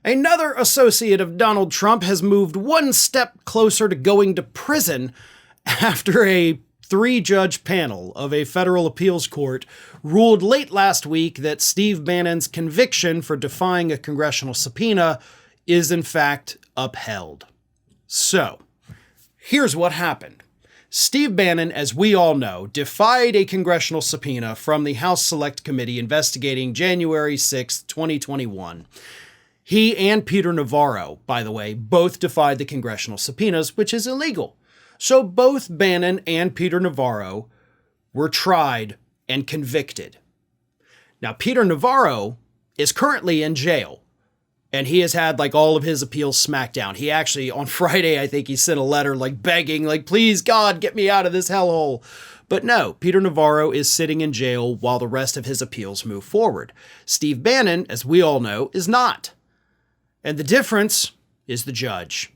Another associate of Donald Trump has moved one step closer to going to prison after a 3-judge panel of a federal appeals court ruled late last week that Steve Bannon's conviction for defying a congressional subpoena is in fact upheld. So, here's what happened. Steve Bannon, as we all know, defied a congressional subpoena from the House Select Committee investigating January 6, 2021. He and Peter Navarro, by the way, both defied the congressional subpoenas, which is illegal. So both Bannon and Peter Navarro were tried and convicted. Now, Peter Navarro is currently in jail, and he has had all of his appeals smacked down. He actually, on Friday, I think he sent a letter begging, please God, get me out of this hellhole. But no, Peter Navarro is sitting in jail while the rest of his appeals move forward. Steve Bannon, as we all know, is not. And the difference is the judge.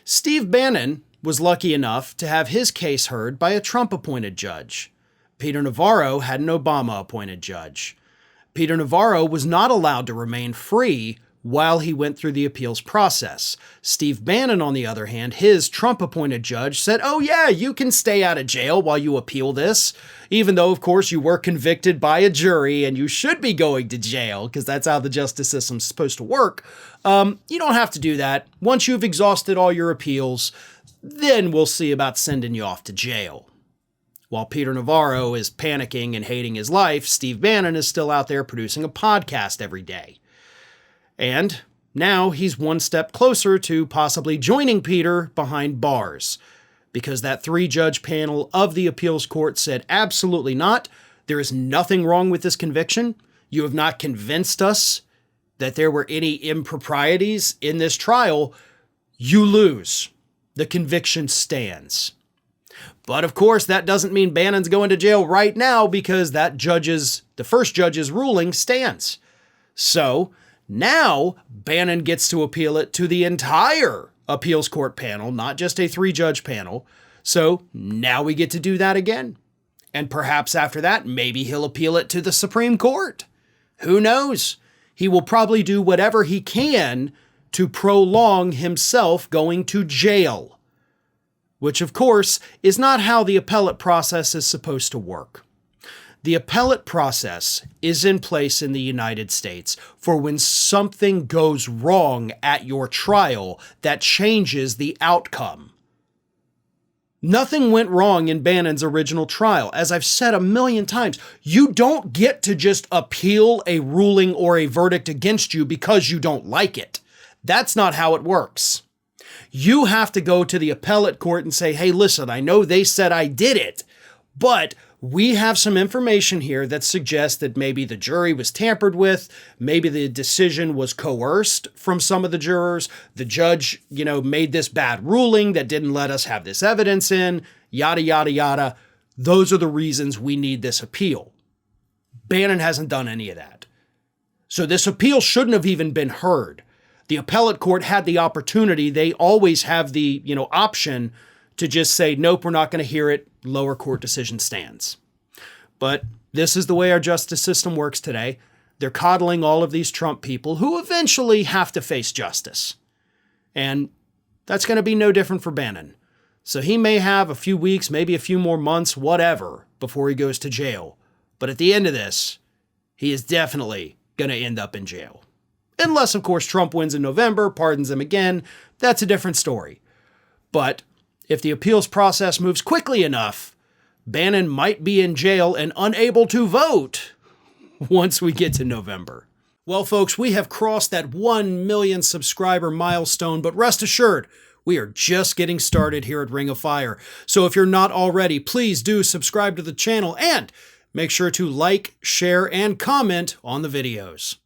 Steve Bannon was lucky enough to have his case heard by a Trump-appointed judge. Peter Navarro had an Obama-appointed judge. Peter Navarro was not allowed to remain free while he went through the appeals process. Steve Bannon, on the other hand, his Trump-appointed judge said, oh yeah, you can stay out of jail while you appeal this, even though, of course, you were convicted by a jury and you should be going to jail because that's how the justice system's supposed to work. You don't have to do that. Once you've exhausted all your appeals, then we'll see about sending you off to jail. While Peter Navarro is panicking and hating his life, Steve Bannon is still out there producing a podcast every day. And now he's one step closer to possibly joining Peter behind bars, because that 3-judge panel of the appeals court said absolutely not. There is nothing wrong with this conviction. You have not convinced us that there were any improprieties in this trial. You lose. The conviction stands. But of course, that doesn't mean Bannon's going to jail right now, because the first judge's ruling stands. So now Bannon gets to appeal it to the entire appeals court panel, not just a 3-judge panel. So now we get to do that again. And perhaps after that, maybe he'll appeal it to the Supreme Court. Who knows? He will probably do whatever he can to prolong himself going to jail, which of course is not how the appellate process is supposed to work. The appellate process is in place in the United States for when something goes wrong at your trial that changes the outcome. Nothing went wrong in Bannon's original trial. As I've said a million times, you don't get to just appeal a ruling or a verdict against you because you don't like it. That's not how it works. You have to go to the appellate court and say, hey, listen, I know they said I did it, but we have some information here that suggests that maybe the jury was tampered with, maybe the decision was coerced from some of the jurors, the judge, made this bad ruling that didn't let us have this evidence in, yada, yada, yada. Those are the reasons we need this appeal. Bannon hasn't done any of that. So this appeal shouldn't have even been heard. The appellate court had the opportunity. They always have the, option to just say, nope, we're not going to hear it. Lower court decision stands. But this is the way our justice system works today. They're coddling all of these Trump people who eventually have to face justice. And that's going to be no different for Bannon. So he may have a few weeks, maybe a few more months, whatever, before he goes to jail. But at the end of this, he is definitely going to end up in jail. Unless, of course, Trump wins in November, pardons him again. That's a different story. But if the appeals process moves quickly enough, Bannon might be in jail and unable to vote once we get to November. Well, folks, we have crossed that 1 million subscriber milestone, but rest assured, we are just getting started here at Ring of Fire. So if you're not already, please do subscribe to the channel and make sure to like, share, and comment on the videos.